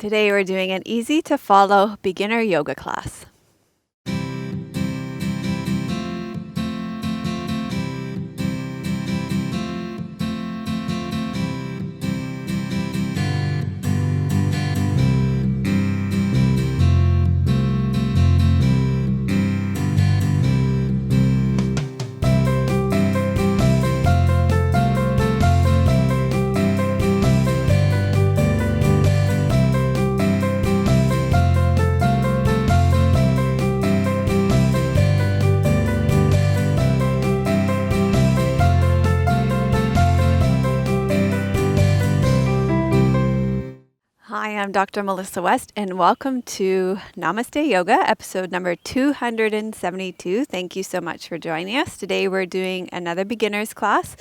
Today we're doing an easy to follow beginner yoga class. Hi, I'm Dr. Melissa West, and welcome to Namaste Yoga, episode number 272. Thank you so much for joining us. Today we're doing another beginner's class,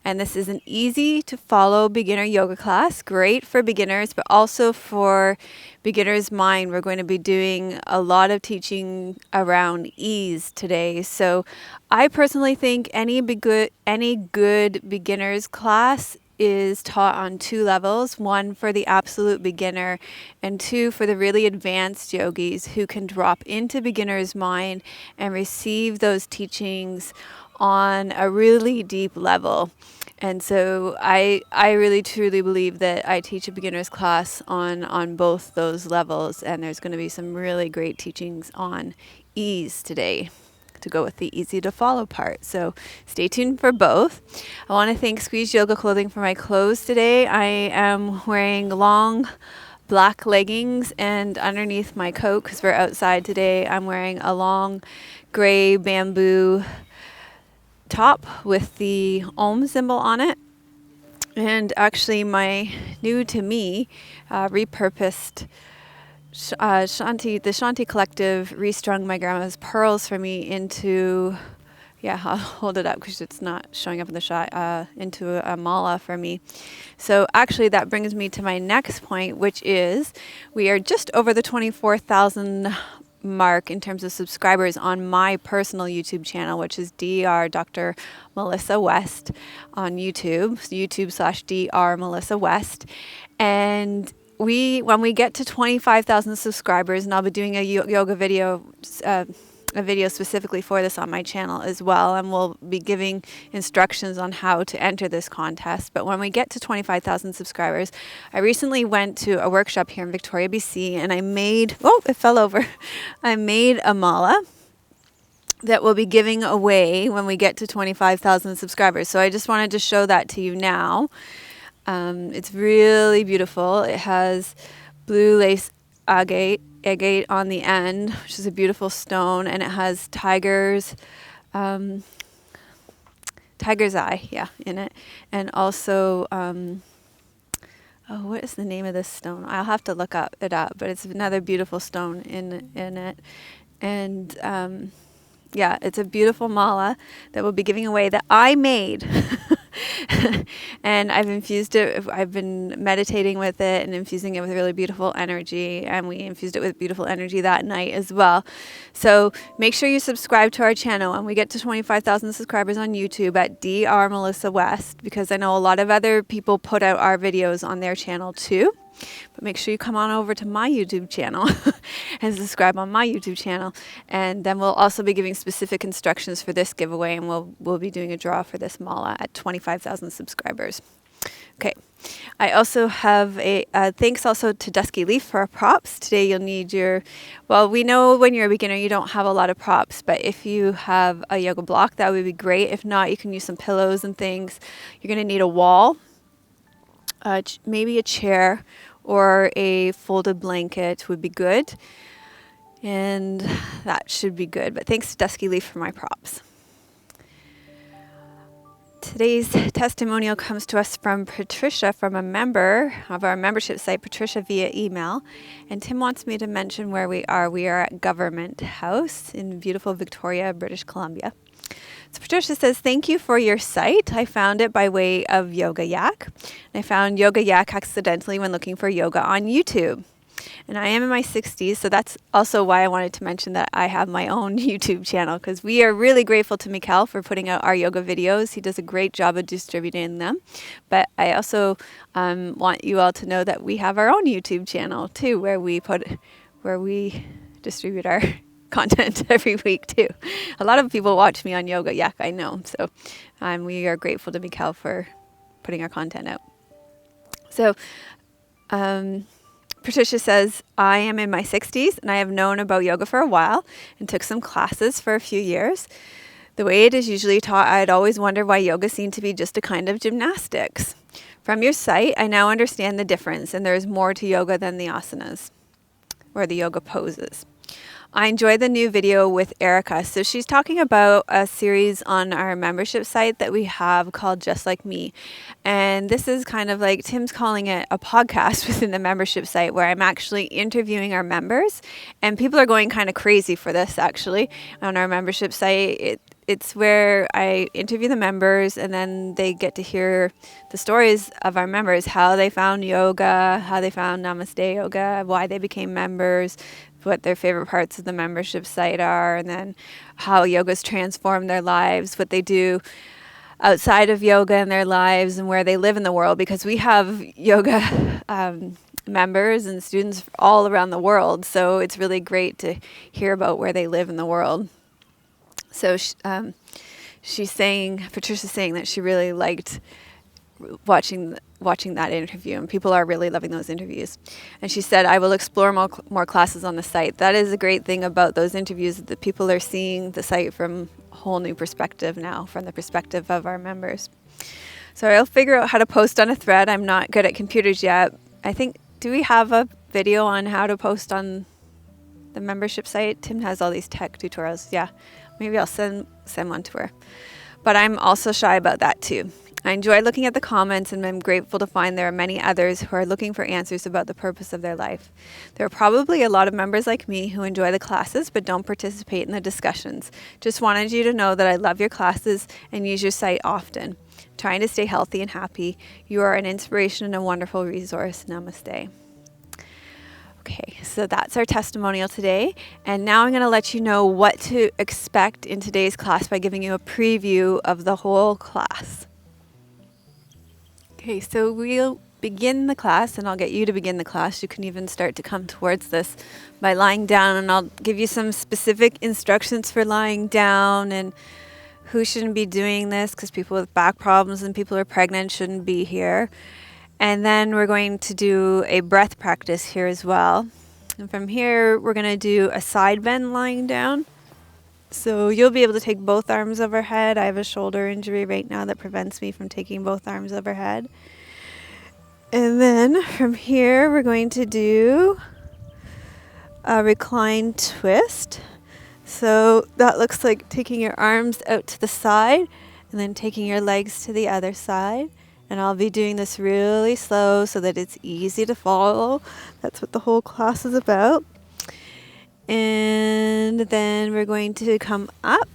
and this is an easy to follow beginner yoga class. Great for beginners, but also for beginner's mind. We're going to be doing a lot of teaching around ease today. So I personally think any good beginner's class is taught on two levels, one for the absolute beginner and two for the really advanced yogis who can drop into beginner's mind and receive those teachings on a really deep level. And so I really truly believe that I teach a beginner's class on both those levels, and there's going to be some really great teachings on ease today to go with the easy to follow part. So stay tuned for both. I want to thank Squeeze Yoga Clothing for my clothes today. I am wearing long black leggings, and underneath my coat, because we're outside today, I'm wearing a long gray bamboo top with the Om symbol on it. And actually my new to me repurposed the Shanti Collective restrung my grandma's pearls for me into, I'll hold it up because it's not showing up in the shot, into a mala for me. So actually that brings me to my next point, which is we are just over the 24,000 mark in terms of subscribers on my personal YouTube channel, which is Dr. Melissa West on YouTube, YouTube/Dr. Melissa West. And when we get to 25,000 subscribers, and I'll be doing a yoga video, a video specifically for this on my channel as well, and we'll be giving instructions on how to enter this contest. But when we get to 25,000 subscribers, I recently went to a workshop here in Victoria, BC, and I made a mala that we'll be giving away when we get to 25,000 subscribers. So I just wanted to show that to you now. It's really beautiful. It has blue lace agate on the end, which is a beautiful stone, and it has tiger's eye, in it. And also, what is the name of this stone? I'll have to look it up, but it's another beautiful stone in it. And it's a beautiful mala that we'll be giving away that I made. And I've infused it. I've been meditating with it and infusing it with really beautiful energy. And we infused it with beautiful energy that night as well. So make sure you subscribe to our channel. And we get to 25,000 subscribers on YouTube at Dr. Melissa West, because I know a lot of other people put out our videos on their channel too. But make sure you come on over to my YouTube channel and subscribe on my YouTube channel. And then we'll also be giving specific instructions for this giveaway, and we'll be doing a draw for this mala at 25,000 subscribers. Okay. I also have a thanks also to Dusky Leaf for our props. Today you'll need we know when you're a beginner you don't have a lot of props, but if you have a yoga block, that would be great. If not, you can use some pillows and things. You're going to need a wall, maybe a chair, or a folded blanket would be good. And that should be good. But thanks to Dusky Leaf for my props. Today's testimonial comes to us from Patricia, from a member of our membership site, Patricia, via email. And Tim wants me to mention where we are. We are at Government House in beautiful Victoria, British Columbia. So Patricia says, thank you for your site. I found it by way of Yoga Yak. I found Yoga Yak accidentally when looking for yoga on YouTube. and I am in my 60s, so that's also why I wanted to mention that I have my own YouTube channel, because we are really grateful to Mikhail for putting out our yoga videos. He does a great job of distributing them. But I also want you all to know that we have our own YouTube channel too, where we distribute our content every week too. A lot of people watch me on Yoga Yak, I know. So we are grateful to Mikhail for putting our content out. So Patricia says, I am in my 60s and I have known about yoga for a while and took some classes for a few years. The way it is usually taught, I'd always wondered why yoga seemed to be just a kind of gymnastics. From your site, I now understand the difference, and there is more to yoga than the asanas or the yoga poses. I enjoyed the new video with Erica. So she's talking about a series on our membership site that we have called Just Like Me. And this is kind of like, Tim's calling it a podcast within the membership site, where I'm actually interviewing our members. And people are going kind of crazy for this, actually, on our membership site. It's where I interview the members, and then they get to hear the stories of our members, how they found yoga, how they found Namaste Yoga, why they became members, what their favorite parts of the membership site are, and then how yoga's transformed their lives, what they do outside of yoga in their lives, and where they live in the world, because we have yoga members and students all around the world. So it's really great to hear about where they live in the world. So Patricia's saying that she really liked watching that interview, and people are really loving those interviews. And she said, I will explore more classes on the site. That is a great thing about those interviews, that people are seeing the site from a whole new perspective now, from the perspective of our members. So I'll figure out how to post on a thread. I'm not good at computers yet. I think, do we have a video on how to post on the membership site? Tim has all these tech tutorials. Yeah, maybe I'll send one to her. But I'm also shy about that too. I enjoy looking at the comments, and I'm grateful to find there are many others who are looking for answers about the purpose of their life. There are probably a lot of members like me who enjoy the classes but don't participate in the discussions. Just wanted you to know that I love your classes and use your site often. Trying to stay healthy and happy. You are an inspiration and a wonderful resource. Namaste. Okay, so that's our testimonial today. And now I'm going to let you know what to expect in today's class by giving you a preview of the whole class. Okay, so we'll begin the class, and I'll get you to begin the class. You can even start to come towards this by lying down, and I'll give you some specific instructions for lying down and who shouldn't be doing this, because people with back problems and people who are pregnant shouldn't be here. And then we're going to do a breath practice here as well. And from here, we're going to do a side bend lying down. So you'll be able to take both arms overhead. I have a shoulder injury right now that prevents me from taking both arms overhead. And then from here, we're going to do a reclined twist. So that looks like taking your arms out to the side and then taking your legs to the other side. And I'll be doing this really slow so that it's easy to follow. That's what the whole class is about. And then we're going to come up,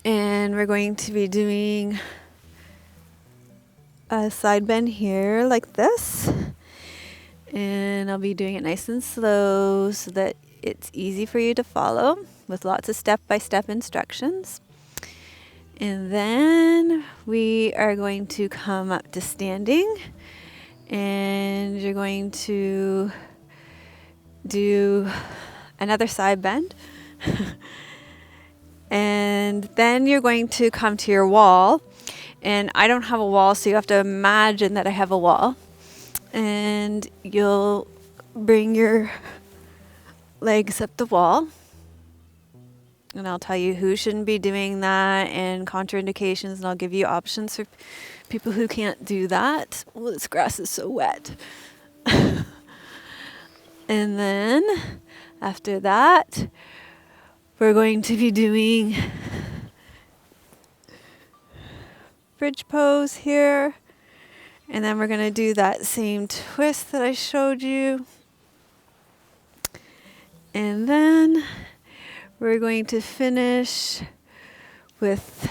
and we're going to be doing a side bend here like this. And I'll be doing it nice and slow so that it's easy for you to follow, with lots of step-by-step instructions. And then we are going to come up to standing, and you're going to do another side bend. And then you're going to come to your wall. And I don't have a wall, so you have to imagine that I have a wall. And you'll bring your legs up the wall. And I'll tell you who shouldn't be doing that and contraindications, and I'll give you options for people who can't do that. Well, this grass is so wet. And then after that, we're going to be doing bridge pose here. And then we're going to do that same twist that I showed you. And then we're going to finish with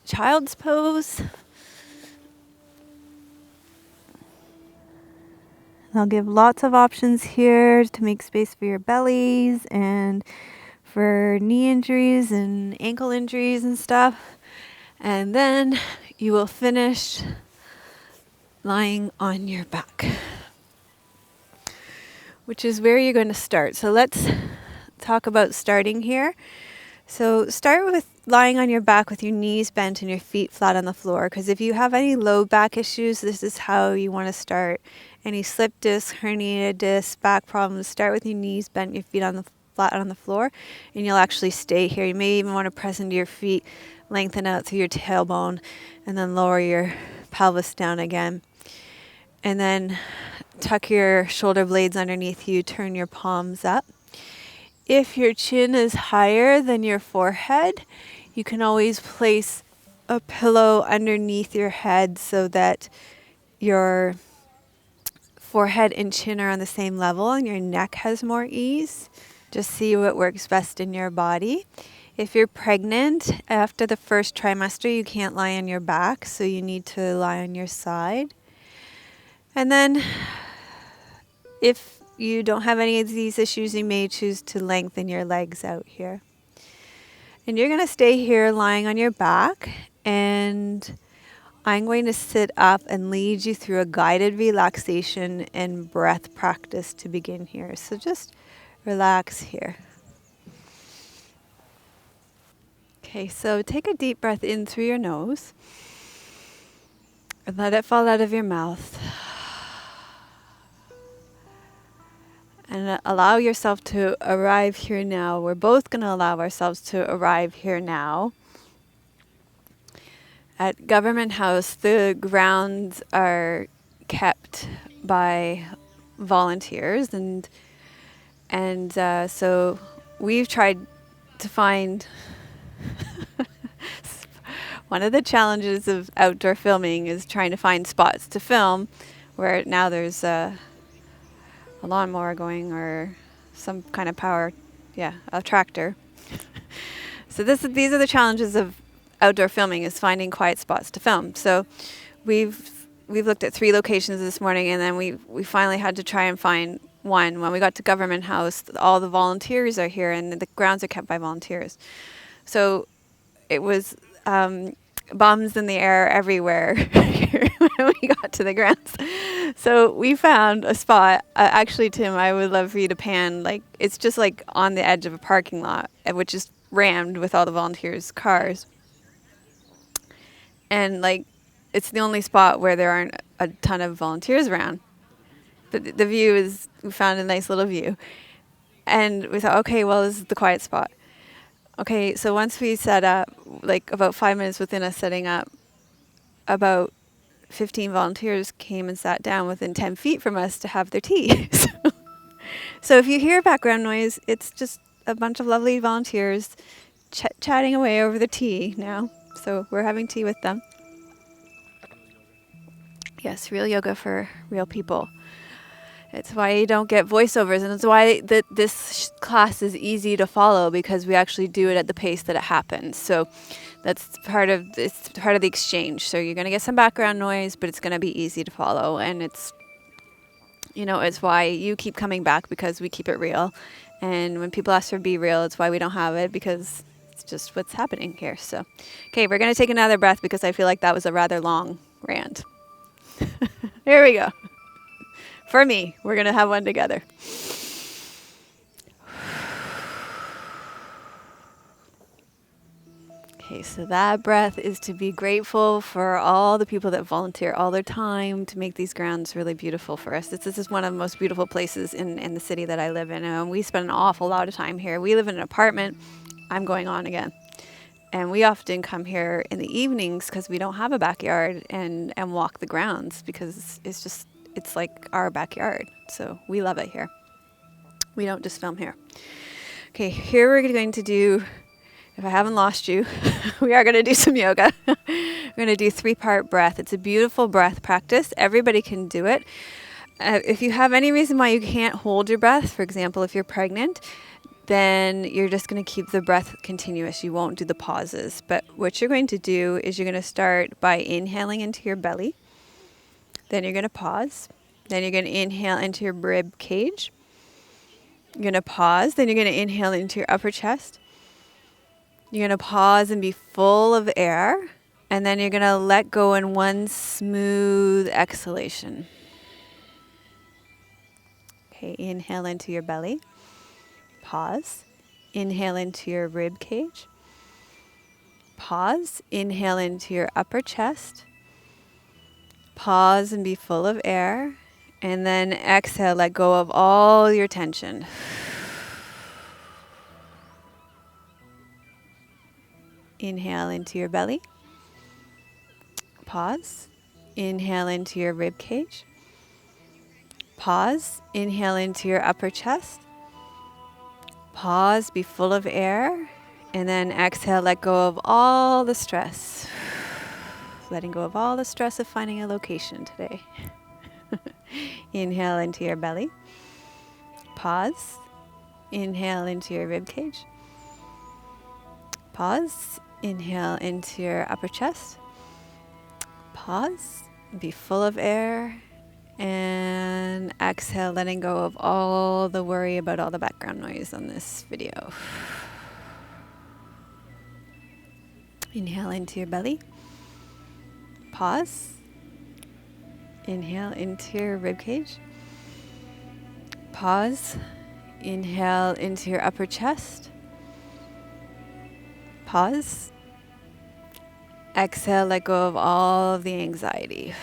child's pose. I'll give lots of options here to make space for your bellies and for knee injuries and ankle injuries and stuff. And then you will finish lying on your back, which is where you're going to start. So let's talk about starting here. So start with lying on your back with your knees bent and your feet flat on the floor, because if you have any low back issues, this is how you want to start. Any slip disc, herniated disc, back problems, start with your knees bent, your feet on the flat on the floor, and you'll actually stay here. You may even want to press into your feet, lengthen out through your tailbone, and then lower your pelvis down again. And then tuck your shoulder blades underneath you, turn your palms up. If your chin is higher than your forehead, you can always place a pillow underneath your head so that your forehead and chin are on the same level and your neck has more ease. Just see what works best in your body. If you're pregnant, after the first trimester, you can't lie on your back, so you need to lie on your side. And then if you don't have any of these issues, you may choose to lengthen your legs out here. And you're going to stay here lying on your back, and I'm going to sit up and lead you through a guided relaxation and breath practice to begin here. So just relax here. Okay, so take a deep breath in through your nose and let it fall out of your mouth. And allow yourself to arrive here now. We're both going to allow ourselves to arrive here now. At Government House, the grounds are kept by volunteers, and so we've tried to find. One of the challenges of outdoor filming is trying to find spots to film, where now there's a lawnmower going or some kind of power, a tractor. So these are the challenges of outdoor filming, is finding quiet spots to film. So we've looked at 3 locations this morning, and then we finally had to try and find one. When we got to Government House, all the volunteers are here, and the grounds are kept by volunteers. So it was bombs in the air everywhere when we got to the grounds. So we found a spot. Actually, Tim, I would love for you to pan. It's just on the edge of a parking lot, which is rammed with all the volunteers' cars. And it's the only spot where there aren't a ton of volunteers around. But the view is, we found a nice little view. And we thought, okay, well, this is the quiet spot. Okay, so once we set up, about 5 minutes within us setting up, about 15 volunteers came and sat down within 10 feet from us to have their tea. So if you hear background noise, it's just a bunch of lovely volunteers chatting away over the tea now. So we're having tea with them. Yes, real yoga for real people. It's why you don't get voiceovers, and it's why this class is easy to follow, because we actually do it at the pace that it happens. So that's part of the exchange. So you're going to get some background noise, but it's going to be easy to follow, and it's why you keep coming back, because we keep it real. And when people ask for Be Real, it's why we don't have it, because it's just what's happening here. So, okay, we're going to take another breath, because I feel like that was a rather long rant. Here we go. For me, we're going to have one together. Okay, so that breath is to be grateful for all the people that volunteer all their time to make these grounds really beautiful for us. This is one of the most beautiful places in the city that I live in. And we spend an awful lot of time here. We live in an apartment. I'm going on again. And we often come here in the evenings because we don't have a backyard, and walk the grounds, because it's like our backyard. So we love it here. We don't just film here. Okay, here we're going to do, if I haven't lost you, we are going to do some yoga. We're going to do 3-part breath. It's a beautiful breath practice. Everybody can do it. If you have any reason why you can't hold your breath, for example, if you're pregnant, then you're just going to keep the breath continuous. You won't do the pauses. But what you're going to do is you're going to start by inhaling into your belly. Then you're going to pause. Then you're going to inhale into your rib cage. You're going to pause. Then you're going to inhale into your upper chest. You're going to pause and be full of air. And then you're going to let go in one smooth exhalation. Okay, inhale into your belly. Pause. Inhale into your rib cage. Pause. Inhale into your upper chest. Pause and be full of air. And then exhale, let go of all your tension. Inhale into your belly. Pause. Inhale into your rib cage. Pause. Inhale into your upper chest. Pause, be full of air. And then exhale, let go of all the stress. Letting go of all the stress of finding a location today. Inhale into your belly. Pause. Inhale into your rib cage. Pause. Inhale into your upper chest. Pause. Be full of air. And exhale, letting go of all the worry about all the background noise on this video. Inhale into your belly. Pause. Inhale into your ribcage. Pause. Inhale into your upper chest. Pause. Exhale, let go of all of the anxiety.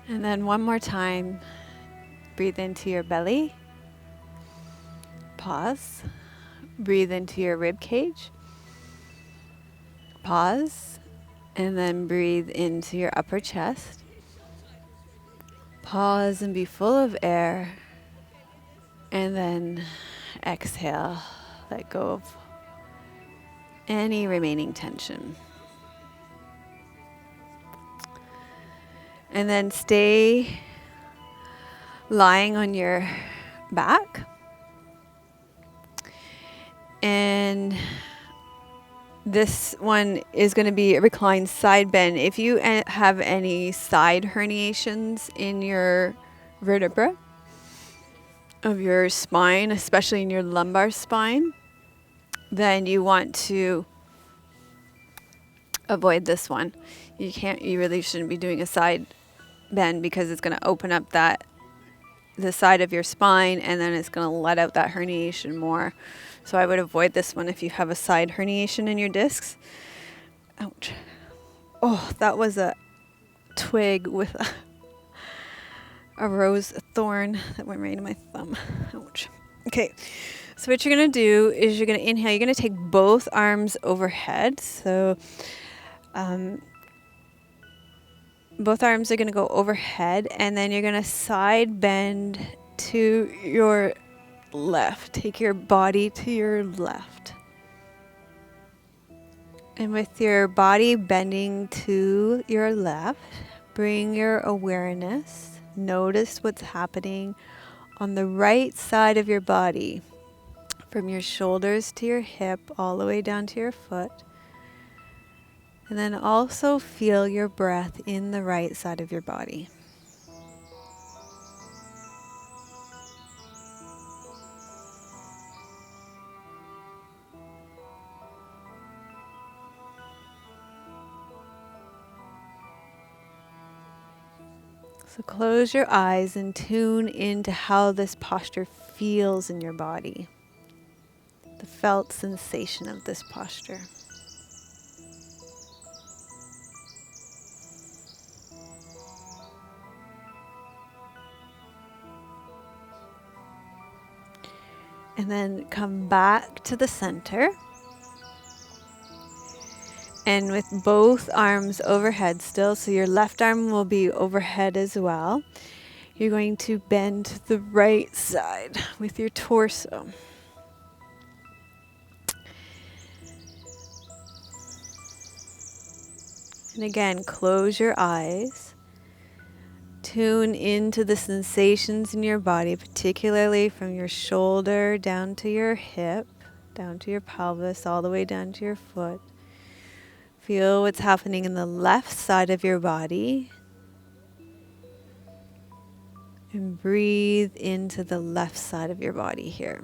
And then one more time, breathe into your belly. Pause. Breathe into your rib cage. Pause. And then breathe into your upper chest. Pause and be full of air. And then exhale. Let go of any remaining tension. And then stay lying on your back. And this one is going to be a reclined side bend. If you have any side herniations in your vertebra of your spine, especially in your lumbar spine, then you want to avoid this one. You really shouldn't be doing a side bend because it's going to open up the side of your spine, and then it's going to let out that herniation more. So I would avoid this one if you have a side herniation in your discs. Ouch. Oh, that was a twig with a rose thorn that went right in my thumb. Ouch. Okay. So what you're going to do is you're going to inhale. You're going to take both arms overhead. So both arms are going to go overhead, and then you're going to side bend to your left. Take your body to your left. And with your body bending to your left, bring your awareness. Notice what's happening on the right side of your body, from your shoulders to your hip, all the way down to your foot. And then also feel your breath in the right side of your body. So close your eyes and tune into how this posture feels in your body. The felt sensation of this posture. And then come back to the center. And with both arms overhead still, so your left arm will be overhead as well, you're going to bend to the right side with your torso. And again, close your eyes. Tune into the sensations in your body, particularly from your shoulder down to your hip, down to your pelvis, all the way down to your foot. Feel what's happening in the left side of your body. And breathe into the left side of your body here.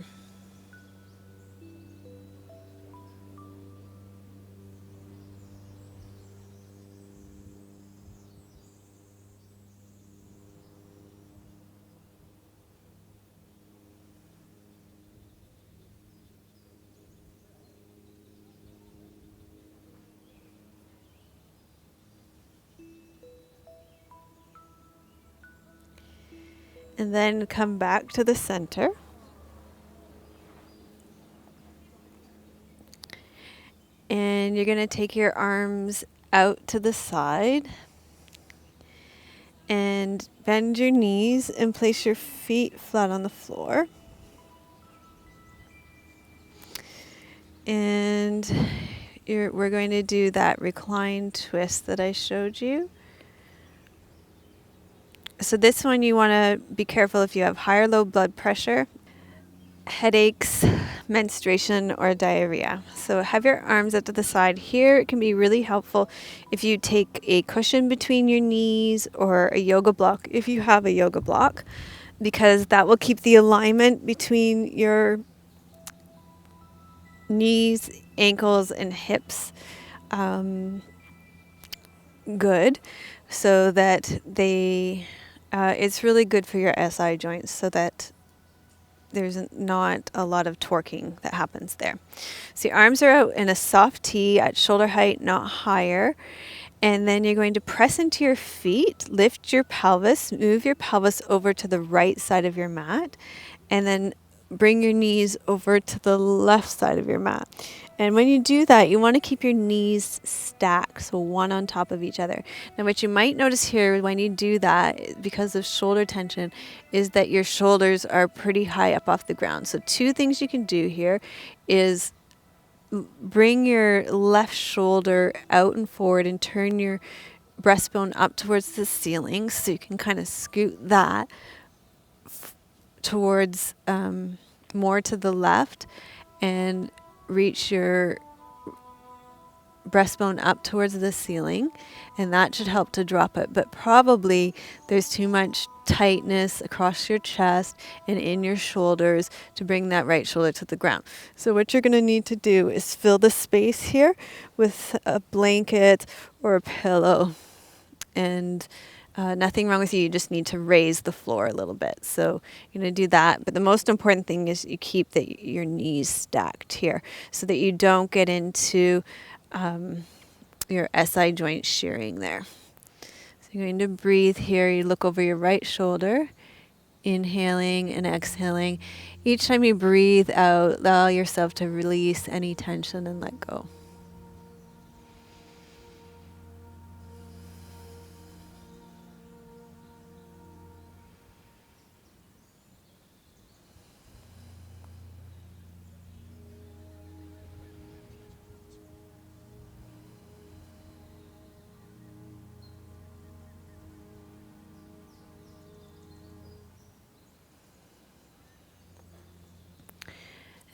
And then come back to the center. And you're going to take your arms out to the side and bend your knees and place your feet flat on the floor. And we're going to do that reclined twist that I showed you. So this one you want to be careful if you have high or low blood pressure, headaches, menstruation, or diarrhea. So have your arms up to the side. Here it can be really helpful if you take a cushion between your knees or a yoga block if you have a yoga block, because that will keep the alignment between your knees, ankles, and hips good, so that it's really good for your SI joints, so that there's not a lot of torquing that happens there. So your arms are out in a soft T at shoulder height, not higher. And then you're going to press into your feet, lift your pelvis, move your pelvis over to the right side of your mat, and then bring your knees over to the left side of your mat. And when you do that, you want to keep your knees stacked, so one on top of each other. Now, what you might notice here when you do that, because of shoulder tension, is that your shoulders are pretty high up off the ground. So two things you can do here is bring your left shoulder out and forward and turn your breastbone up towards the ceiling, so you can kind of scoot that towards more to the left and reach your breastbone up towards the ceiling, and that should help to drop it. But probably there's too much tightness across your chest and in your shoulders to bring that right shoulder to the ground. So what you're going to need to do is fill the space here with a blanket or a pillow, and nothing wrong with you. You just need to raise the floor a little bit. So you're going to do that. But the most important thing is you keep your knees stacked here so that you don't get into your SI joint shearing there. So you're going to breathe here. You look over your right shoulder, inhaling and exhaling. Each time you breathe out, allow yourself to release any tension and let go.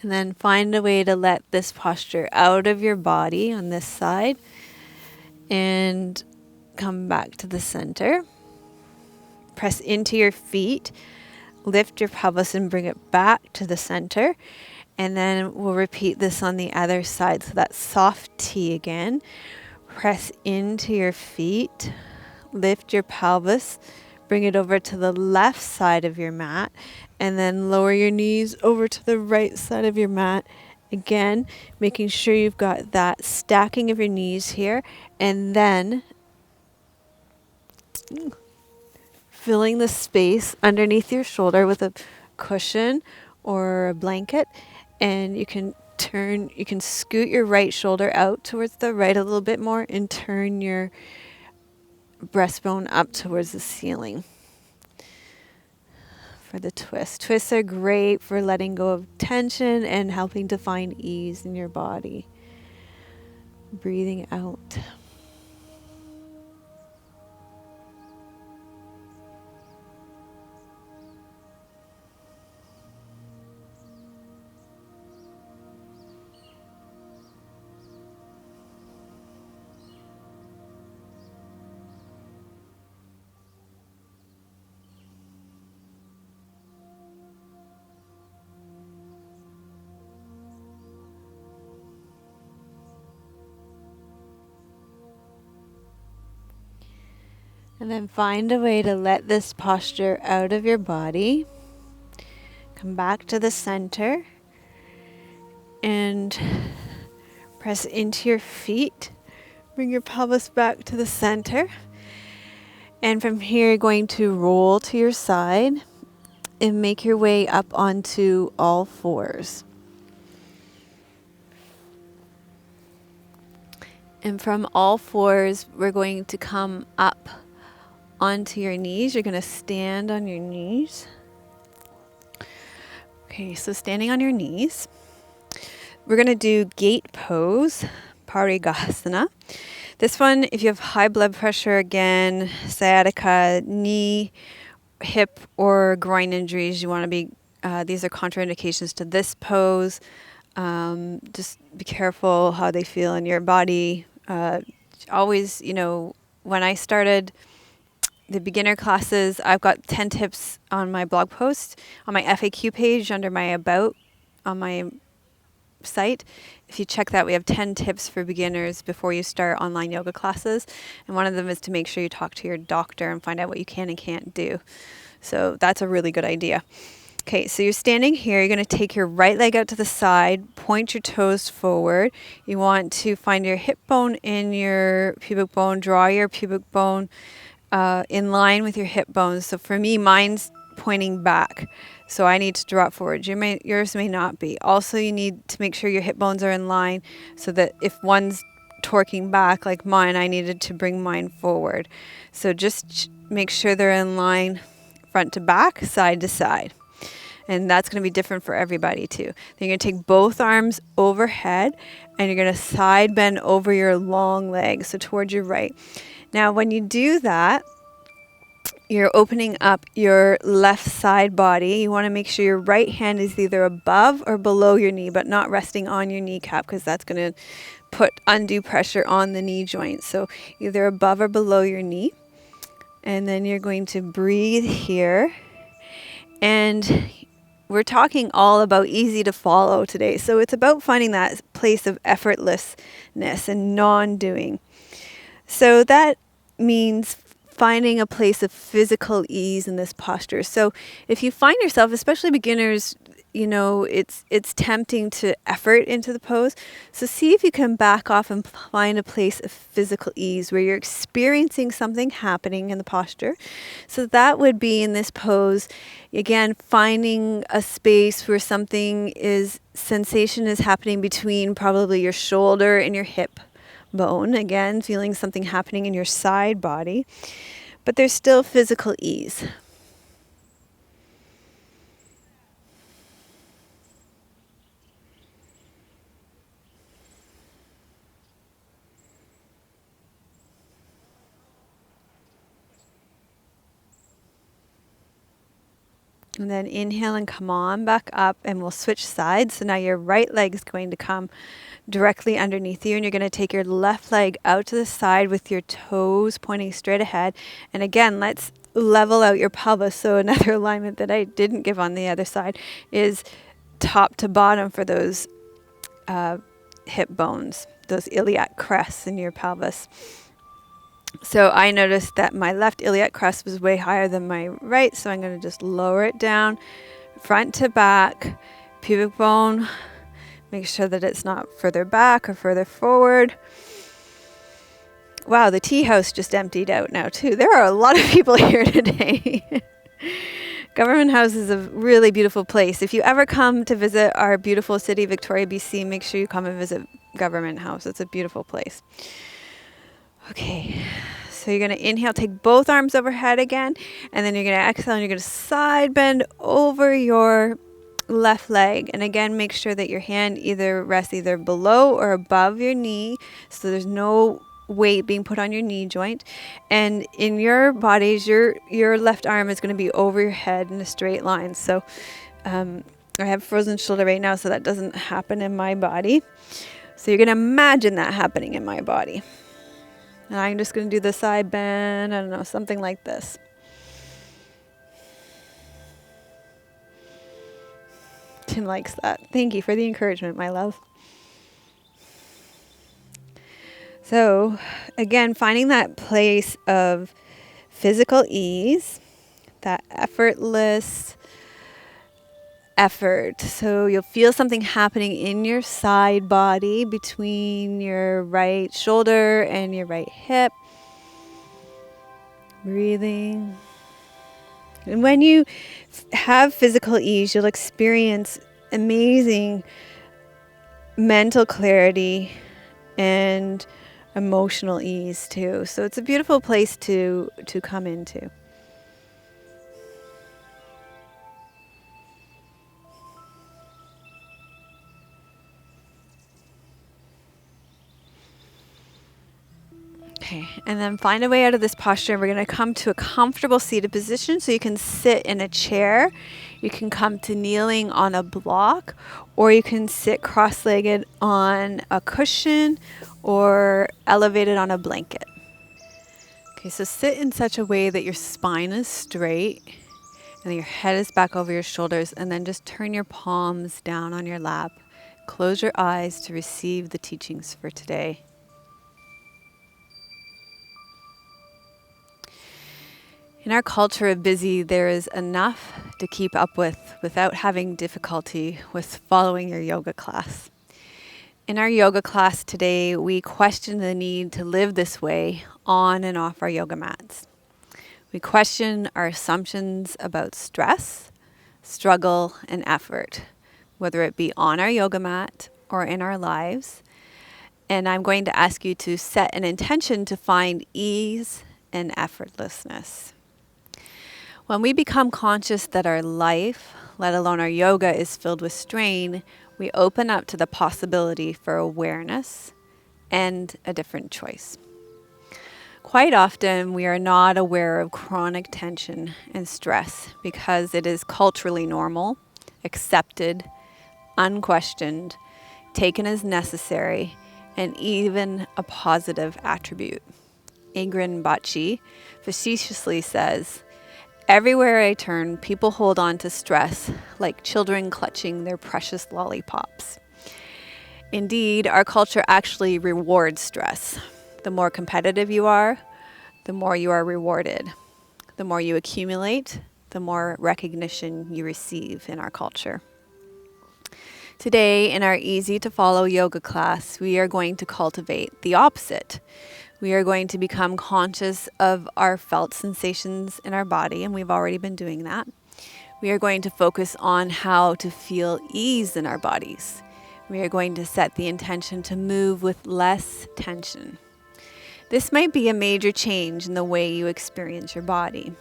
And then find a way to let this posture out of your body on this side and come back to the center. Press into your feet, lift your pelvis and bring it back to the center. And then we'll repeat this on the other side. So that soft T again. Press into your feet, lift your pelvis, bring it over to the left side of your mat, and then lower your knees over to the right side of your mat. Again, making sure you've got that stacking of your knees here, and then filling the space underneath your shoulder with a cushion or a blanket. And you can scoot your right shoulder out towards the right a little bit more and turn your breastbone up towards the ceiling for the twist. Twists are great for letting go of tension and helping to find ease in your body. Breathing out. And then find a way to let this posture out of your body. Come back to the center and press into your feet. Bring your pelvis back to the center. And from here, you're going to roll to your side and make your way up onto all fours. And from all fours, we're going to come up onto your knees. You're going to stand on your knees. Okay, so standing on your knees, we're going to do gate pose, Parigasana. This one, if you have high blood pressure, again, sciatica, knee, hip, or groin injuries, you want to be, these are contraindications to this pose. Just be careful how they feel in your body. Always, when I started the beginner classes, I've got 10 tips on my blog post, on my FAQ page under my About on my site. If you check that, we have 10 tips for beginners before you start online yoga classes. And one of them is to make sure you talk to your doctor and find out what you can and can't do. So that's a really good idea. Okay, so you're standing here. You're going to take your right leg out to the side, point your toes forward. You want to find your hip bone in your pubic bone, draw your pubic bone in line with your hip bones. So for me, mine's pointing back. So I need to draw it forward. Yours may not be. Also, you need to make sure your hip bones are in line so that if one's torquing back like mine, I needed to bring mine forward. So just make sure they're in line front to back, side to side. And that's going to be different for everybody too. Then you're going to take both arms overhead and you're going to side bend over your long leg, so towards your right. Now, when you do that, you're opening up your left side body. You want to make sure your right hand is either above or below your knee, but not resting on your kneecap because that's going to put undue pressure on the knee joint. So either above or below your knee. And then you're going to breathe here. And we're talking all about easy to follow today. So it's about finding that place of effortlessness and non-doing. So that means finding a place of physical ease in this posture. So if you find yourself, especially beginners, it's tempting to effort into the pose. So see if you can back off and find a place of physical ease where you're experiencing something happening in the posture. So that would be in this pose, again, finding a space where sensation is happening between probably your shoulder and your hip bone. Again, feeling something happening in your side body, but there's still physical ease. And then inhale and come on back up, and we'll switch sides. So now your right leg is going to come directly underneath you, and you're going to take your left leg out to the side with your toes pointing straight ahead. And again, let's level out your pelvis. So another alignment that I didn't give on the other side is top to bottom for those hip bones, those iliac crests in your pelvis. So I noticed that my left iliac crest was way higher than my right, so I'm going to just lower it down, front to back, pubic bone. Make sure that it's not further back or further forward. Wow, the tea house just emptied out now too. There are a lot of people here today. Government House is a really beautiful place. If you ever come to visit our beautiful city, Victoria, BC, make sure you come and visit Government House. It's a beautiful place. Okay, so you're going to inhale, take both arms overhead again, and then you're going to exhale and you're going to side bend over your left leg. And again, make sure that your hand rests either below or above your knee, so there's no weight being put on your knee joint. And in your bodies, your left arm is going to be over your head in a straight line. So I have frozen shoulder right now, so that doesn't happen in my body. So you're going to imagine that happening in my body. And I'm just going to do the side bend, I don't know, something like this. Tim likes that. Thank you for the encouragement, my love. So, again, finding that place of physical ease, that effortless effort. So you'll feel something happening in your side body between your right shoulder and your right hip. Breathing. And when you have physical ease, you'll experience amazing mental clarity and emotional ease too. So it's a beautiful place to come into. Okay, and then find a way out of this posture. We're going to come to a comfortable seated position, so you can sit in a chair, you can come to kneeling on a block, or you can sit cross-legged on a cushion or elevated on a blanket. Okay, so sit in such a way that your spine is straight and your head is back over your shoulders, and then just turn your palms down on your lap. Close your eyes to receive the teachings for today. In our culture of busy, there is enough to keep up with without having difficulty with following your yoga class. In our yoga class today, we question the need to live this way on and off our yoga mats. We question our assumptions about stress, struggle, and effort, whether it be on our yoga mat or in our lives. And I'm going to ask you to set an intention to find ease and effortlessness. When we become conscious that our life, let alone our yoga, is filled with strain, we open up to the possibility for awareness and a different choice. Quite often, we are not aware of chronic tension and stress because it is culturally normal, accepted, unquestioned, taken as necessary, and even a positive attribute. Ingrid Bachi facetiously says, "Everywhere I turn, people hold on to stress like children clutching their precious lollipops." Indeed, our culture actually rewards stress. The more competitive you are, the more you are rewarded. The more you accumulate, the more recognition you receive in our culture. Today, in our easy to follow yoga class, we are going to cultivate the opposite. We are going to become conscious of our felt sensations in our body, and we've already been doing that. We are going to focus on how to feel ease in our bodies. We are going to set the intention to move with less tension. This might be a major change in the way you experience your body.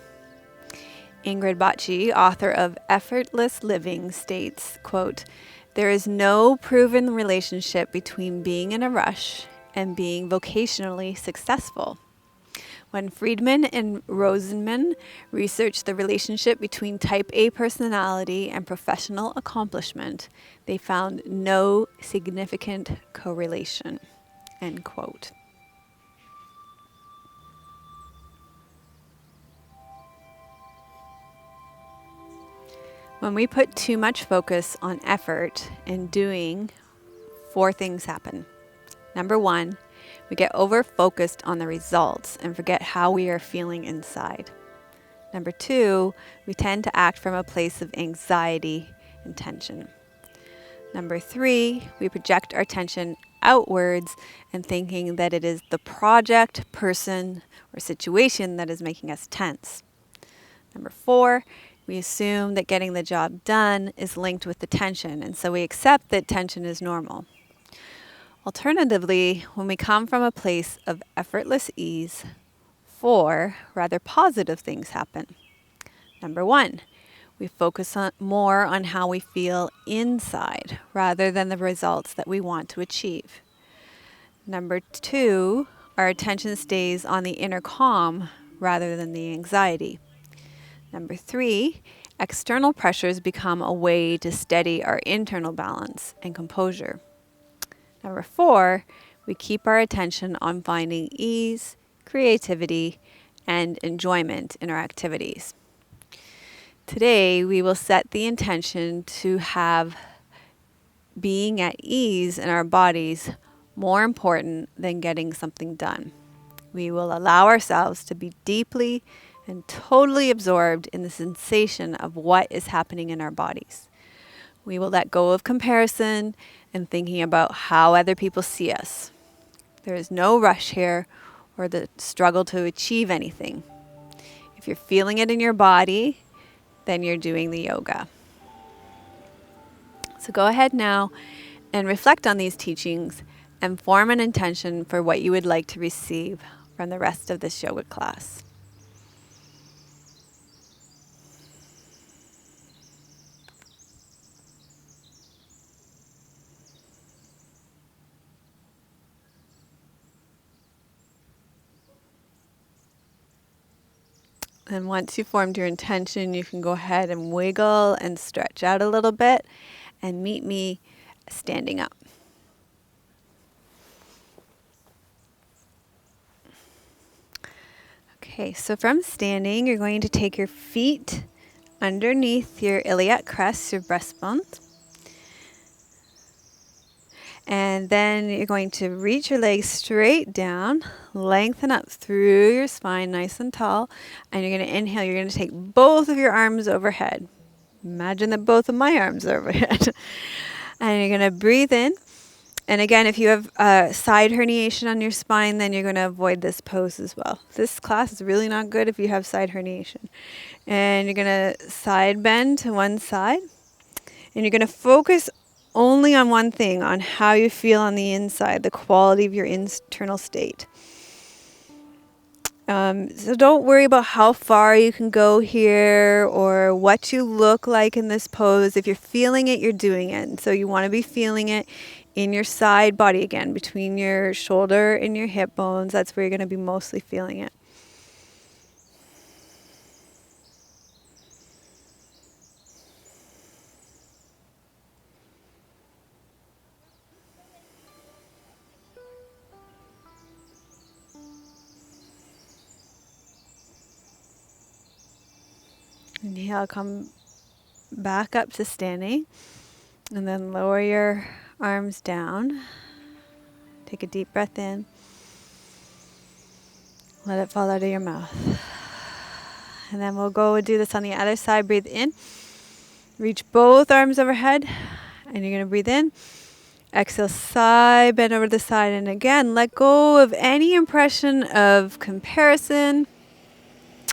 Ingrid Bachi, author of Effortless Living, states, quote, "There is no proven relationship between being in a rush and being vocationally successful. When Friedman and Rosenman researched the relationship between type A personality and professional accomplishment, they found no significant correlation." End quote. When we put too much focus on effort and doing, 4 things happen. Number 1, we get over-focused on the results and forget how we are feeling inside. Number 2, we tend to act from a place of anxiety and tension. Number 3, we project our tension outwards and thinking that it is the project, person, or situation that is making us tense. Number 4, we assume that getting the job done is linked with the tension, and so we accept that tension is normal. Alternatively, when we come from a place of effortless ease, 4 rather positive things happen. Number 1, we focus more on how we feel inside rather than the results that we want to achieve. Number 2, our attention stays on the inner calm rather than the anxiety. Number 3, external pressures become a way to steady our internal balance and composure. Number 4, we keep our attention on finding ease, creativity, and enjoyment in our activities. Today, we will set the intention to have being at ease in our bodies more important than getting something done. We will allow ourselves to be deeply and totally absorbed in the sensation of what is happening in our bodies. We will let go of comparison and thinking about how other people see us. There is no rush here or the struggle to achieve anything. If you're feeling it in your body, then you're doing the yoga. So go ahead now and reflect on these teachings and form an intention for what you would like to receive from the rest of this yoga class. And once you've formed your intention, you can go ahead and wiggle and stretch out a little bit and meet me standing up. Okay, so from standing, you're going to take your feet underneath your iliac crest, your breastbone. And then you're going to reach your legs straight down, lengthen up through your spine nice and tall. And you're going to inhale, you're going to take both of your arms overhead. Imagine that both of my arms are overhead. And you're going to breathe in. And again, if you have side herniation on your spine, then you're going to avoid this pose as well. This class is really not good if you have side herniation. And you're going to side bend to one side. And you're going to focus only on one thing, on how you feel on the inside, the quality of your internal state. So don't worry about how far you can go here or what you look like in this pose. If you're feeling it, you're doing it. And so you want to be feeling it in your side body again, between your shoulder and your hip bones. That's where you're going to be mostly feeling it. Inhale, come back up to standing, and then lower your arms down. Take a deep breath in. Let it fall out of your mouth. And then we'll go and do this on the other side. Breathe in. Reach both arms overhead. And you're going to breathe in. Exhale, side, bend over to the side. And again, let go of any impression of comparison,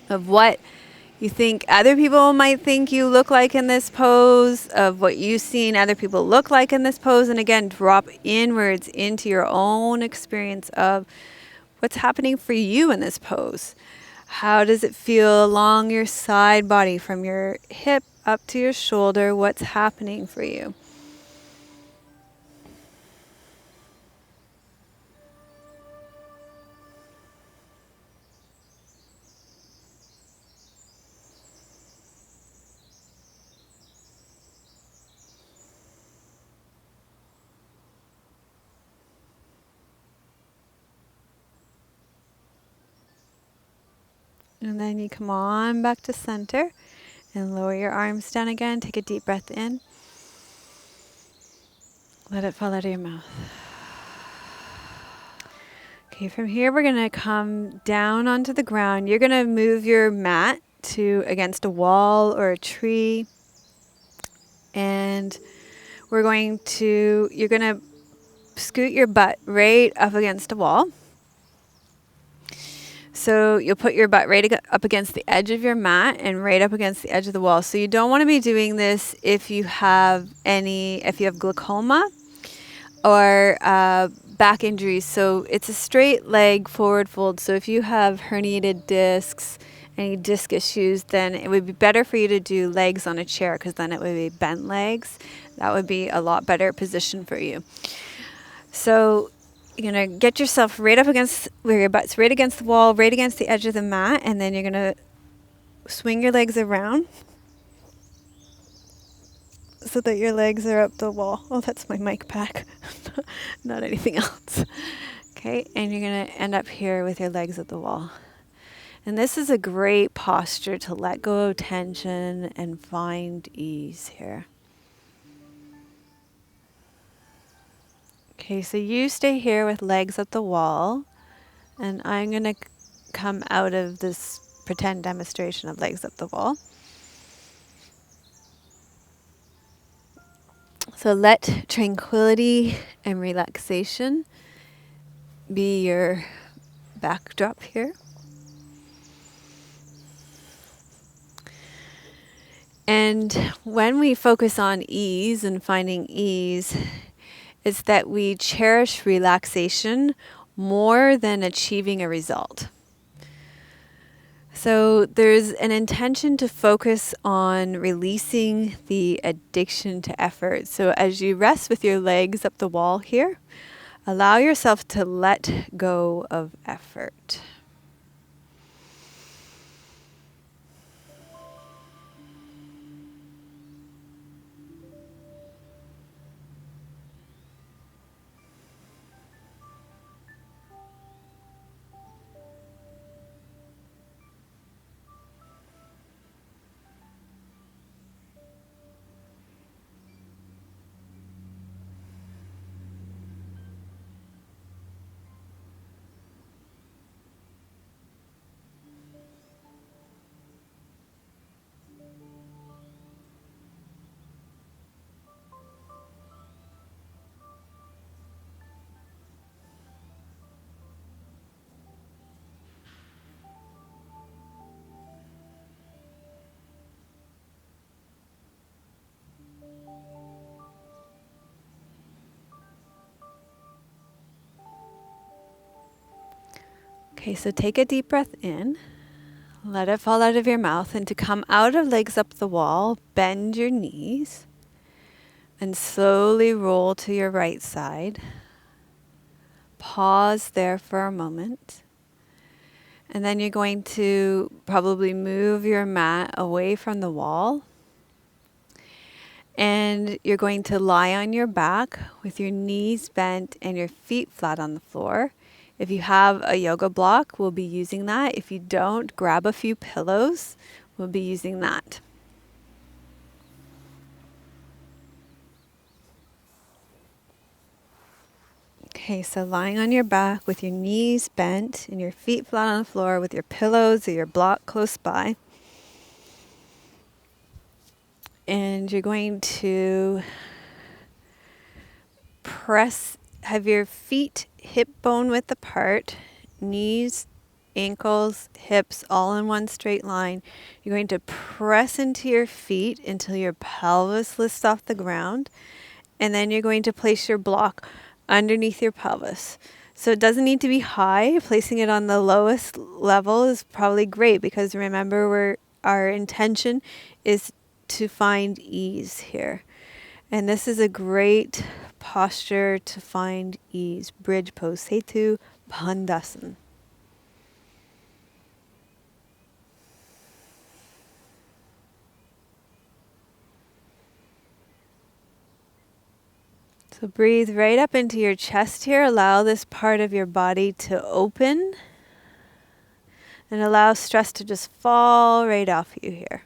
of what you think other people might think you look like in this pose, of what you've seen other people look like in this pose. And again, drop inwards into your own experience of what's happening for you in this pose. How does it feel along your side body, from your hip up to your shoulder? What's happening for you? And then you come on back to center and lower your arms down again. Take a deep breath in. Let it fall out of your mouth. Okay, from here we're going to come down onto the ground. You're going to move your mat to against a wall or a tree. And you're going to scoot your butt right up against a wall. So you'll put your butt right up against the edge of your mat and right up against the edge of the wall. So you don't want to be doing this if you have glaucoma or back injuries. So it's a straight leg forward fold. So if you have herniated discs, any disc issues, then it would be better for you to do legs on a chair, because then it would be bent legs. That would be a lot better position for you. So you're going to get yourself right up against where your butt's right against the wall, right against the edge of the mat, and then you're going to swing your legs around so that your legs are up the wall. Oh, that's my mic pack, not anything else. Okay, and you're going to end up here with your legs at the wall. And this is a great posture to let go of tension and find ease here. Okay, so you stay here with legs at the wall. And I'm going to come out of this pretend demonstration of legs up the wall. So let tranquility and relaxation be your backdrop here. And when we focus on ease and finding ease, it's that we cherish relaxation more than achieving a result. So there's an intention to focus on releasing the addiction to effort. So as you rest with your legs up the wall here, allow yourself to let go of effort. Okay, so take a deep breath in. Let it fall out of your mouth, and to come out of legs up the wall, bend your knees and slowly roll to your right side. Pause there for a moment. And then you're going to probably move your mat away from the wall. And you're going to lie on your back with your knees bent and your feet flat on the floor. If you have a yoga block, we'll be using that. If you don't, grab a few pillows. We'll be using that. Okay, so lying on your back with your knees bent and your feet flat on the floor with your pillows or your block close by. And you're going to have your feet hip bone width apart, knees, ankles, hips all in one straight line. You're going to press into your feet until your pelvis lifts off the ground. And then you're going to place your block underneath your pelvis. So it doesn't need to be high. Placing it on the lowest level is probably great because remember, our intention is to find ease here. And this is a great posture to find ease. Bridge pose, Setu Bandhasan. So breathe right up into your chest here. Allow this part of your body to open. And allow stress to just fall right off you here.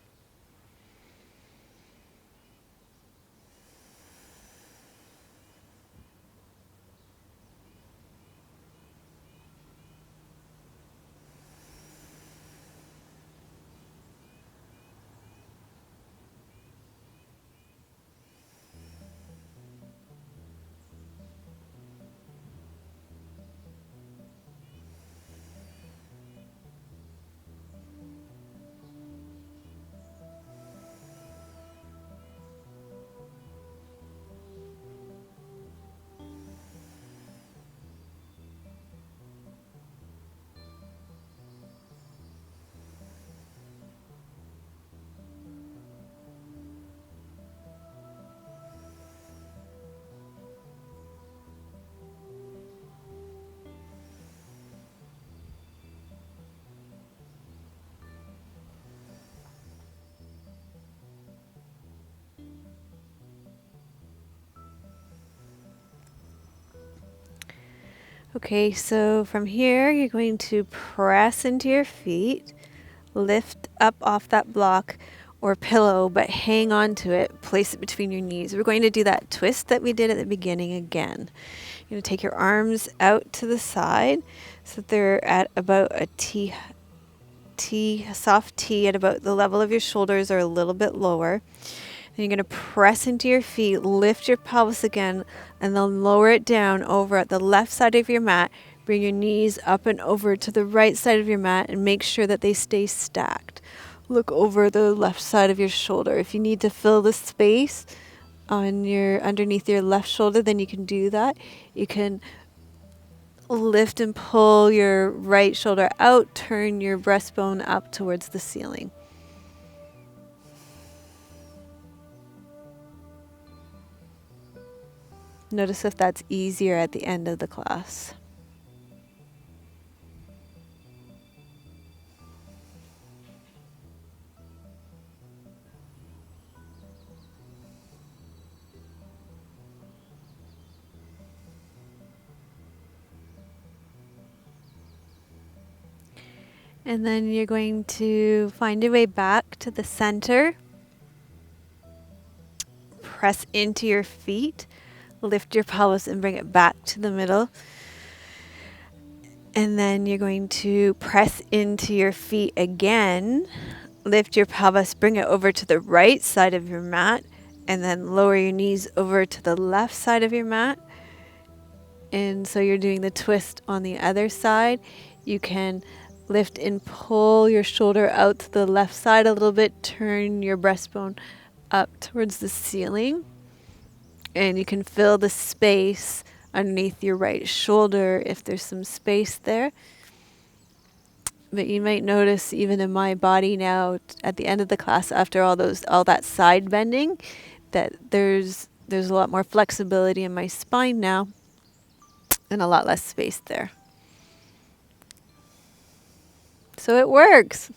Okay, so from here, you're going to press into your feet, lift up off that block or pillow, but hang on to it, place it between your knees. We're going to do that twist that we did at the beginning again. You're going to take your arms out to the side. So they're at about a soft T at about the level of your shoulders or a little bit lower. Then you're going to press into your feet, lift your pelvis again, and then lower it down over at the left side of your mat. Bring your knees up and over to the right side of your mat and make sure that they stay stacked. Look over the left side of your shoulder. If you need to fill the space underneath your left shoulder, then you can do that. You can lift and pull your right shoulder out, turn your breastbone up towards the ceiling. Notice if that's easier at the end of the class. And then you're going to find your way back to the center. Press into your feet. Lift your pelvis and bring it back to the middle. And then you're going to press into your feet again. Lift your pelvis, bring it over to the right side of your mat. And then lower your knees over to the left side of your mat. And so you're doing the twist on the other side. You can lift and pull your shoulder out to the left side a little bit. Turn your breastbone up towards the ceiling. And you can fill the space underneath your right shoulder if there's some space there. But you might notice even in my body now at the end of the class after all that side bending that there's a lot more flexibility in my spine now and a lot less space there. So it works.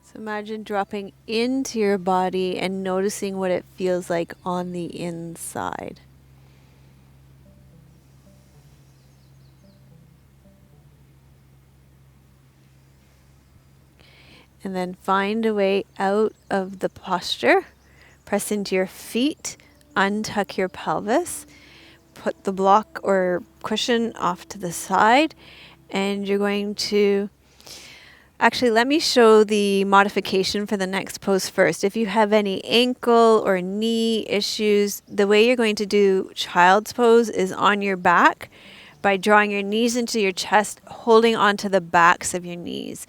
So imagine dropping into your body and noticing what it feels like on the inside. And then find a way out of the posture. Press into your feet, untuck your pelvis, put the block or cushion off to the side, and you're going to actually, let me show the modification for the next pose first. If you have any ankle or knee issues, the way you're going to do child's pose is on your back by drawing your knees into your chest, holding onto the backs of your knees.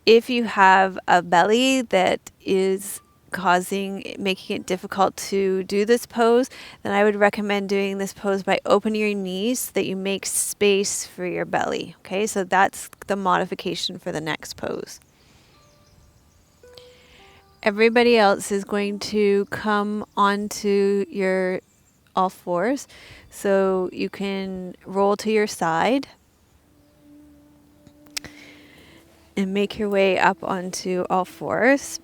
If you have a belly that is making it difficult to do this pose, then I would recommend doing this pose by opening your knees so that you make space for your belly. Okay, so that's the modification for the next pose. Everybody else is going to come onto your all fours. So you can roll to your side and make your way up onto all fours.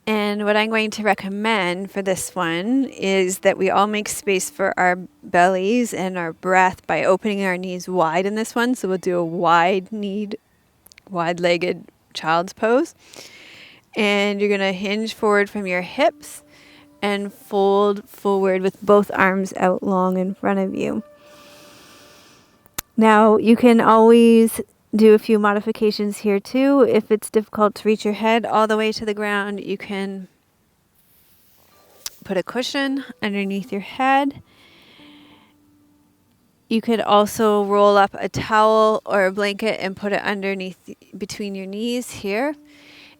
And what I'm going to recommend for this one is that we all make space for our bellies and our breath by opening our knees wide in this one. So we'll do a wide-legged child's pose. And you're going to hinge forward from your hips and fold forward with both arms out long in front of you. Now, you can always do a few modifications here too. If it's difficult to reach your head all the way to the ground, you can put a cushion underneath your head. You could also roll up a towel or a blanket and put it underneath between your knees here.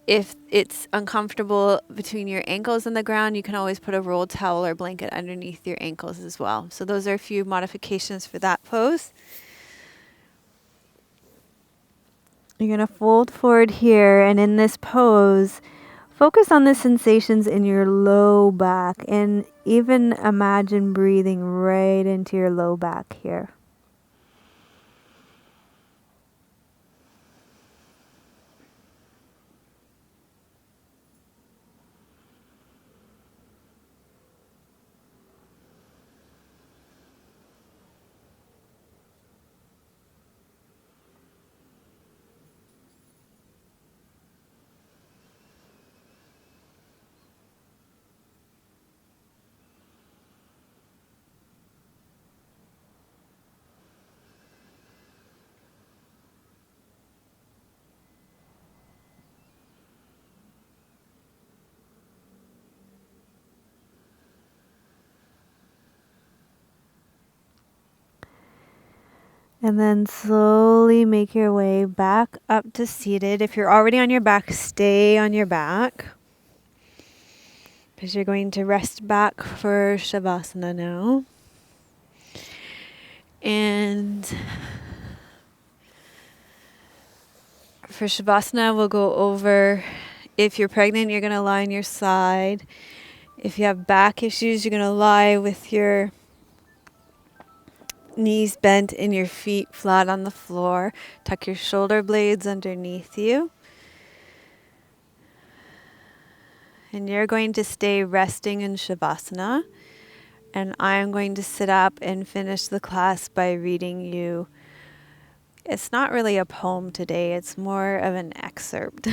If it's uncomfortable between your ankles and the ground, you can always put a rolled towel or blanket underneath your ankles as well. So those are a few modifications for that pose. You're going to fold forward here, and in this pose, focus on the sensations in your low back, and even imagine breathing right into your low back here. And then slowly make your way back up to seated. If you're already on your back, stay on your back, because you're going to rest back for Shavasana now. And for Shavasana, we'll go over, if you're pregnant, you're going to lie on your side. If you have back issues, you're going to lie with your knees bent and your feet flat on the floor. Tuck your shoulder blades underneath you. And you're going to stay resting in Shavasana. And I'm going to sit up and finish the class by reading you. It's not really a poem today, it's more of an excerpt.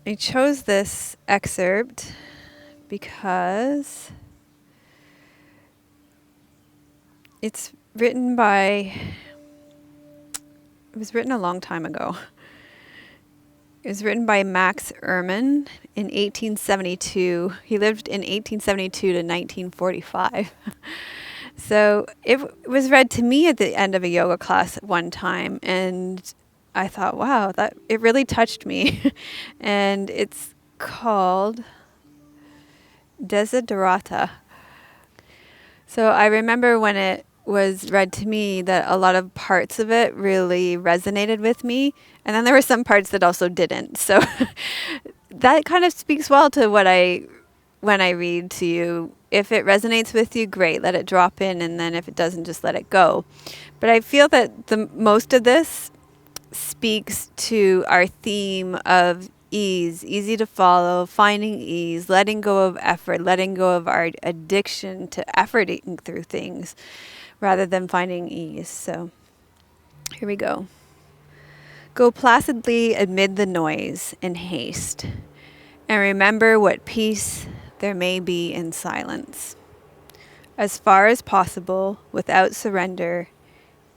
I chose this excerpt because it was written a long time ago. It was written by Max Ehrmann in 1872. He lived in 1872 to 1945. So it was read to me at the end of a yoga class at one time, and I thought, wow, that it really touched me. And it's called Desiderata. So I remember when it was read to me that a lot of parts of it really resonated with me, and then there were some parts that also didn't. So that kind of speaks well to when I read to you. If it resonates with you, great, let it drop in, and then if it doesn't, just let it go. But I feel that the most of this speaks to our theme of ease, easy to follow, finding ease, letting go of effort, letting go of our addiction to efforting through things rather than finding ease. So here we go. Go placidly amid the noise and haste, and remember what peace there may be in silence. As far as possible, without surrender,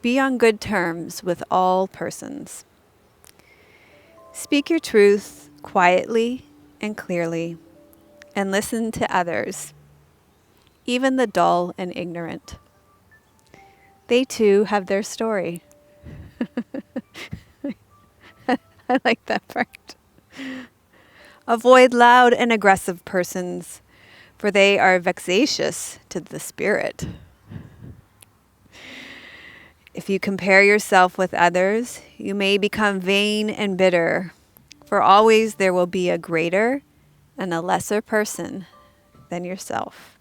be on good terms with all persons. Speak your truth quietly and clearly, and listen to others, even the dull and ignorant. They too have their story. I like that part. Avoid loud and aggressive persons, for they are vexatious to the spirit. If you compare yourself with others, you may become vain and bitter, for always there will be a greater and a lesser person than yourself.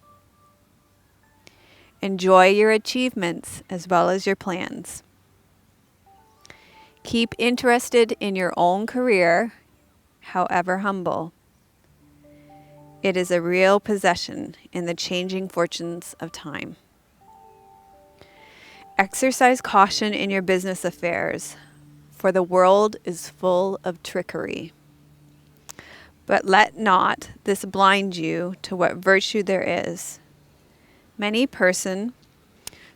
Enjoy your achievements as well as your plans. Keep interested in your own career, however humble. It is a real possession in the changing fortunes of time. Exercise caution in your business affairs, for the world is full of trickery. But let not this blind you to what virtue there is. Many persons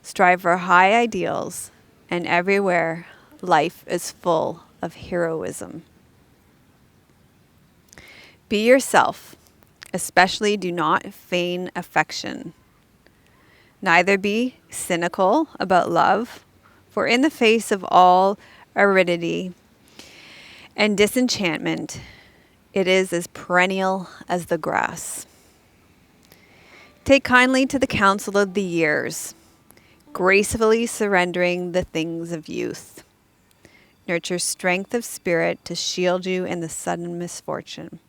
strive for high ideals, and everywhere life is full of heroism. Be yourself, especially do not feign affection. Neither be cynical about love, For in the face of all aridity and disenchantment, it is as perennial as the grass. Take kindly to the counsel of the years, gracefully surrendering the things of youth. Nurture strength of spirit to shield you in the sudden misfortune.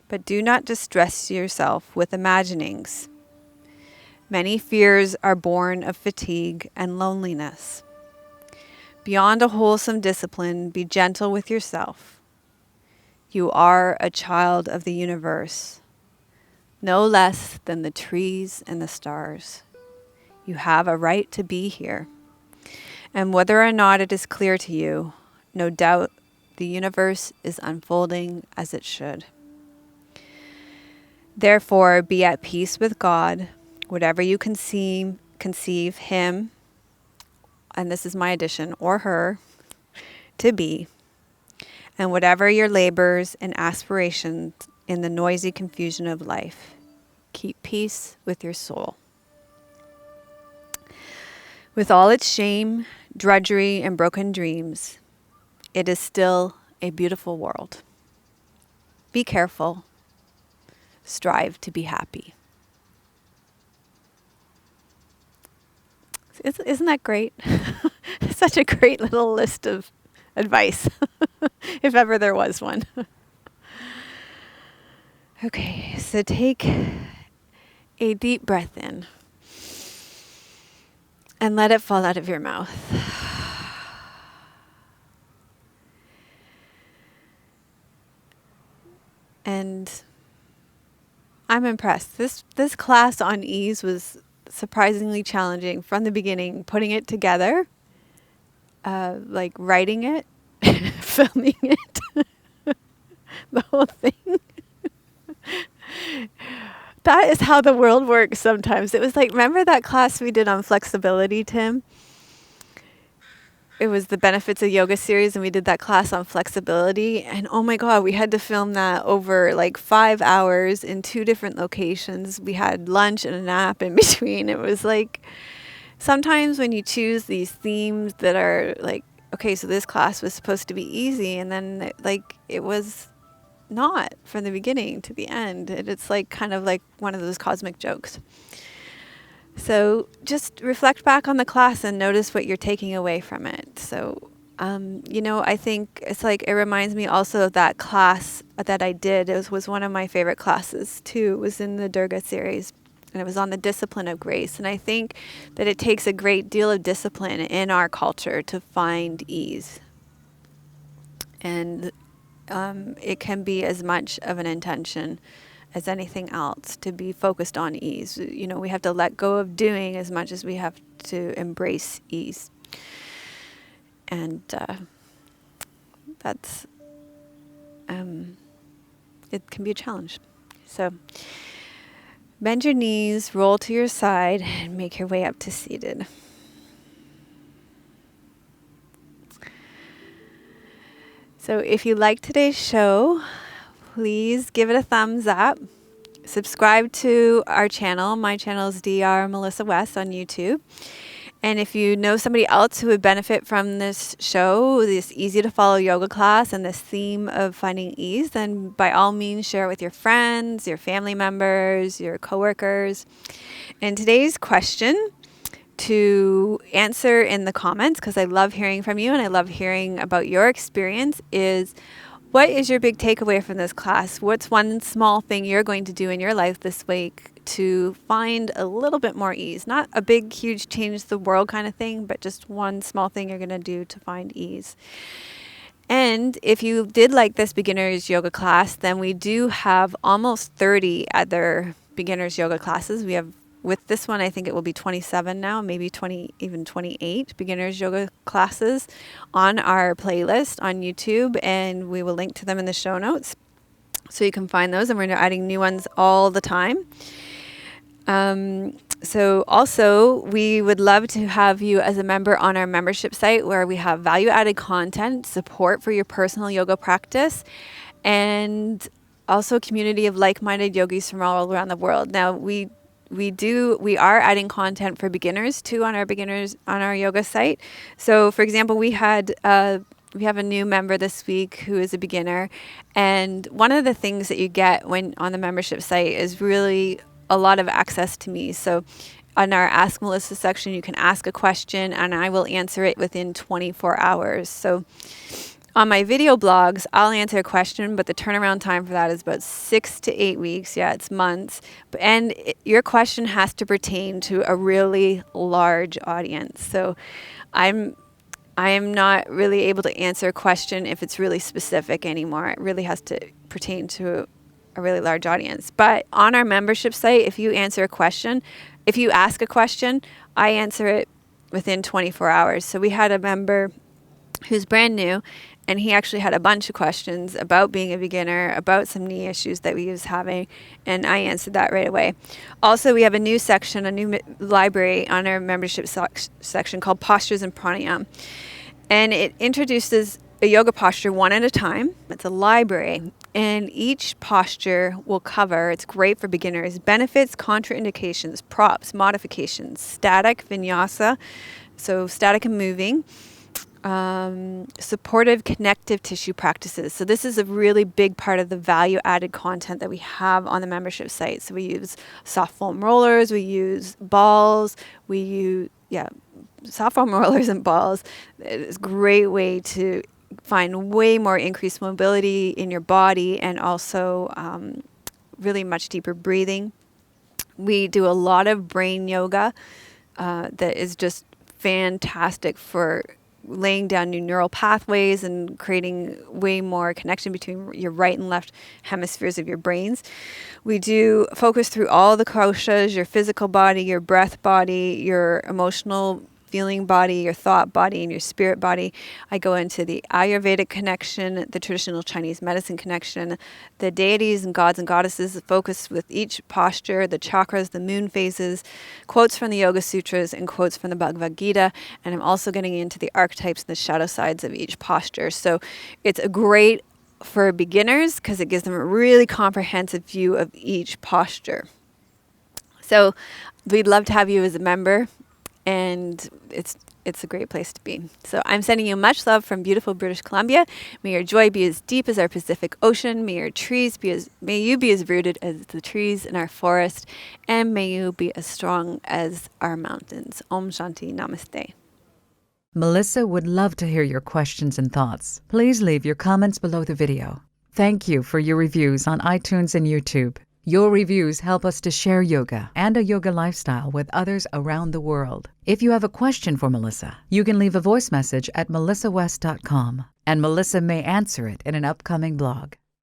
But do not distress yourself with imaginings. Many fears are born of fatigue and loneliness. Beyond a wholesome discipline, be gentle with yourself. You are a child of the universe, no less than the trees and the stars. You have a right to be here. And whether or not it is clear to you, no doubt the universe is unfolding as it should. Therefore, be at peace with God, whatever you conceive him, and this is my addition, or her, to be, and whatever your labors and aspirations in the noisy confusion of life, keep peace with your soul. With all its shame, drudgery, and broken dreams, it is still a beautiful world. Be careful. Strive to be happy. Isn't that great? Such a great little list of advice, if ever there was one. Okay, so take a deep breath in and let it fall out of your mouth. And I'm impressed. This class on ease was surprisingly challenging from the beginning, putting it together, like writing it, filming it, the whole thing. That is how the world works sometimes. It was like, remember that class we did on flexibility, Tim? It was the Benefits of Yoga series, and we did that class on flexibility. And oh my God, we had to film that over like 5 hours in 2 different locations. We had lunch and a nap in between. It was like, sometimes when you choose these themes that are like, okay, so this class was supposed to be easy, and then like it was not from the beginning to the end. It's like kind of like one of those cosmic jokes. So just reflect back on the class and notice what you're taking away from it. So, I think it's like, it reminds me also of that class that I did. It was one of my favorite classes too. It was in the Durga series, and it was on the discipline of grace. And I think that it takes a great deal of discipline in our culture to find ease. And it can be as much of an intention as anything else to be focused on ease. We have to let go of doing as much as we have to embrace ease. And that's, it can be a challenge. So bend your knees, roll to your side, and make your way up to seated. So if you like today's show, please give it a thumbs up. Subscribe to our channel. My channel is Dr. Melissa West on YouTube. And if you know somebody else who would benefit from this show, this easy to follow yoga class and this theme of finding ease, then by all means share it with your friends, your family members, your coworkers. And today's question to answer in the comments, because I love hearing from you and I love hearing about your experience, is, what is your big takeaway from this class? What's one small thing you're going to do in your life this week to find a little bit more ease? Not a big, huge change the world kind of thing, but just one small thing you're going to do to find ease. And if you did like this beginner's yoga class, then we do have almost 30 other beginner's yoga classes. We have, with this one, I think it will be 27 now, maybe 20, even 28 beginners yoga classes on our playlist on YouTube, and we will link to them in the show notes so you can find those, and we're adding new ones all the time. So also, we would love to have you as a member on our membership site, where we have value-added content, support for your personal yoga practice, and also a community of like-minded yogis from all around the world. Now, we we are adding content for beginners too on our yoga site. So for example, we have a new member this week who is a beginner, and one of the things that you get when on the membership site is really a lot of access to me. So on our Ask Melissa section, you can ask a question and I will answer it within 24 hours. So on my video blogs, I'll answer a question, but the turnaround time for that is about 6 to 8 weeks. Yeah, it's months. And your question has to pertain to a really large audience. So I am not really able to answer a question if it's really specific anymore. It really has to pertain to a really large audience. But on our membership site, if you ask a question, I answer it within 24 hours. So we had a member who's brand new, and he actually had a bunch of questions about being a beginner, about some knee issues that he was having, and I answered that right away. Also, we have a new section, a new library on our membership section called Postures and Pranayama, and it introduces a yoga posture one at a time. It's a library, and each posture will cover, it's great for beginners, benefits, contraindications, props, modifications, static vinyasa, so static and moving, supportive connective tissue practices. So this is a really big part of the value added content that we have on the membership site. So we use soft foam rollers, we use balls, soft foam rollers and balls. It's a great way to find way more increased mobility in your body, and also really much deeper breathing. We do a lot of brain yoga that is just fantastic for laying down new neural pathways and creating way more connection between your right and left hemispheres of your brains. We do focus through all the koshas, your physical body, your breath body, your emotional feeling body, your thought body, and your spirit body. I go into the Ayurvedic connection, the traditional Chinese medicine connection, the deities and gods and goddesses, focus with each posture, the chakras, the moon phases, quotes from the Yoga Sutras, and quotes from the Bhagavad Gita. And I'm also getting into the archetypes and the shadow sides of each posture. So it's a great for beginners because it gives them a really comprehensive view of each posture. So we'd love to have you as a member, and it's a great place to be. So I'm sending you much love from beautiful British Columbia. May your joy be as deep as our Pacific Ocean. May you be as rooted as the trees in our forest, and may you be as strong as our mountains. Om Shanti, Namaste. Melissa would love to hear your questions and thoughts. Please leave your comments below the video. Thank you for your reviews on iTunes and YouTube. Your reviews help us to share yoga and a yoga lifestyle with others around the world. If you have a question for Melissa, you can leave a voice message at melissawest.com, and Melissa may answer it in an upcoming blog.